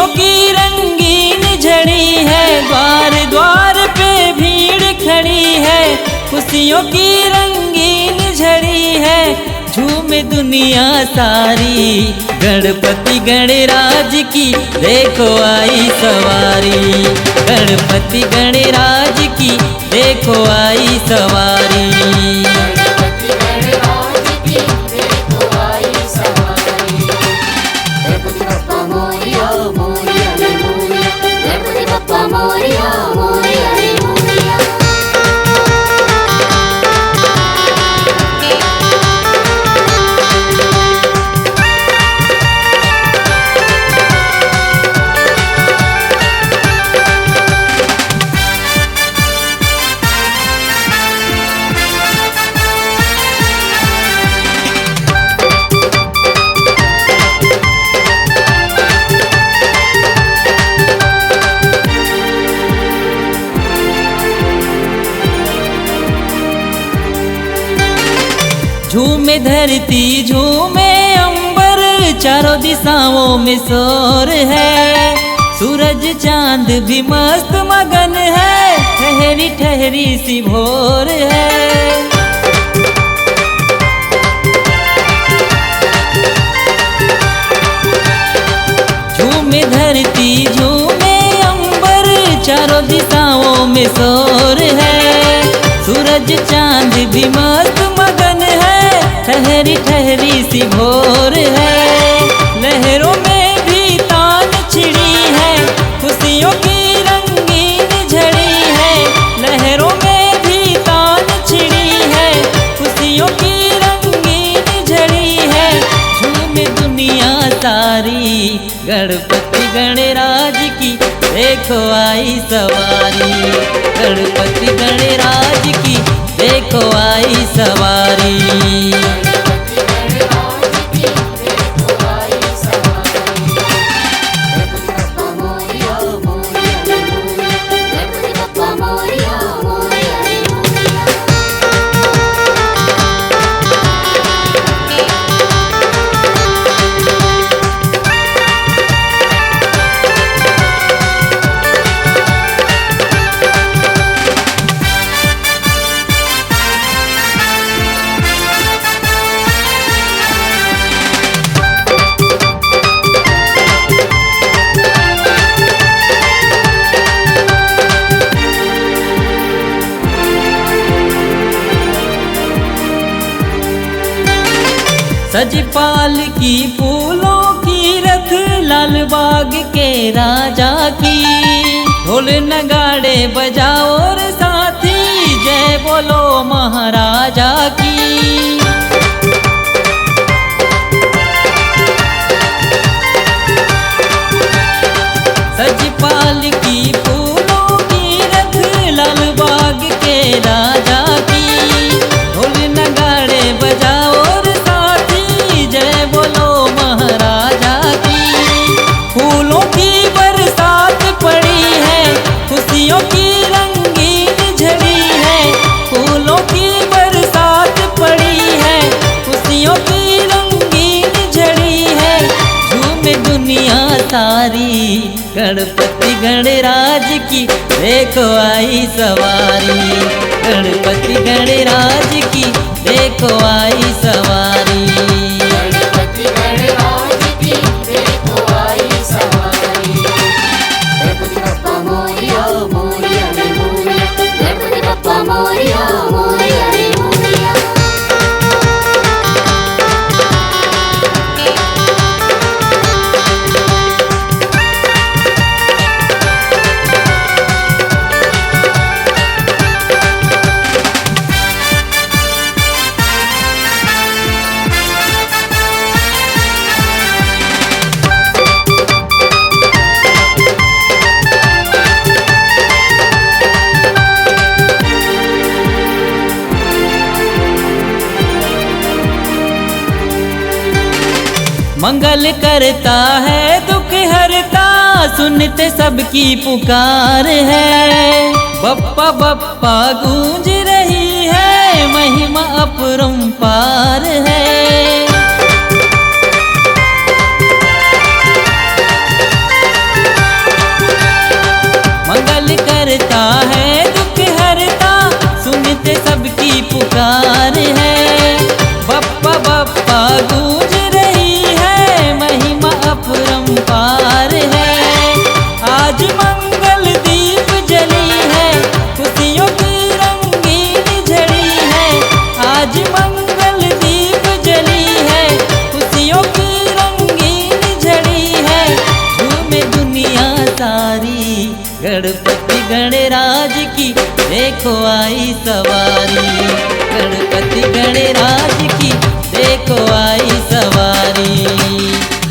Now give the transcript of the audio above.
खुशियों की रंगीन झड़ी है, द्वार द्वार पे भीड़ खड़ी है। खुशियों की रंगीन झड़ी है, झूमे दुनिया सारी। गणपति गणराज की देखो आई सवारी, गणपति गणराज की देखो आई सवारी। झूमे धरती झूमे अंबर, चारों दिशाओं में शोर है। सूरज चांद भी मस्त मगन है, ठहरी ठहरी सी भोर है। झूमे धरती झूमे अंबर, चारों दिशाओं में शोर है। सूरज चांद भी मस्त मगन है, ठहरी ठहरी सी भोर है। लहरों में भी तान छिड़ी है, खुशियों की रंगीन झड़ी है। लहरों में भी तान छिड़ी है, खुशियों की रंगीन झड़ी है। झूमे दुनिया सारी, गणपति गणराज की देखो आई सवारी। गणपति गणराज की देखो आई सवारी। सज पालकी फूलों की रथ, लाल बाग के राजा की। ढोल नगाड़े बजाओ रे साथी, जय बोलो महाराजा की। सज पालकी फूलों की रथ, लाल बाग के राजा की। ढोल नगाड़े बजाओ जय बोलो महाराजा की। फूलों की बरसात पड़ी है, खुशियों की रंगीन झड़ी है। फूलों की बरसात पड़ी है, खुशियों की रंगीन झड़ी है। झूमे दुनिया सारी, गणपति गणराज की देखो आई सवारी। गणपति गणराज की देखो आई सवारी। मंगल करता है दुख हरता, सुनते सबकी पुकार है। बप्पा बप्पा गूंज रही है, महिमा अपरंपार है। गणपति गणराज की देखो आई सवारी, गणपति गणराज की देखो आई सवारी।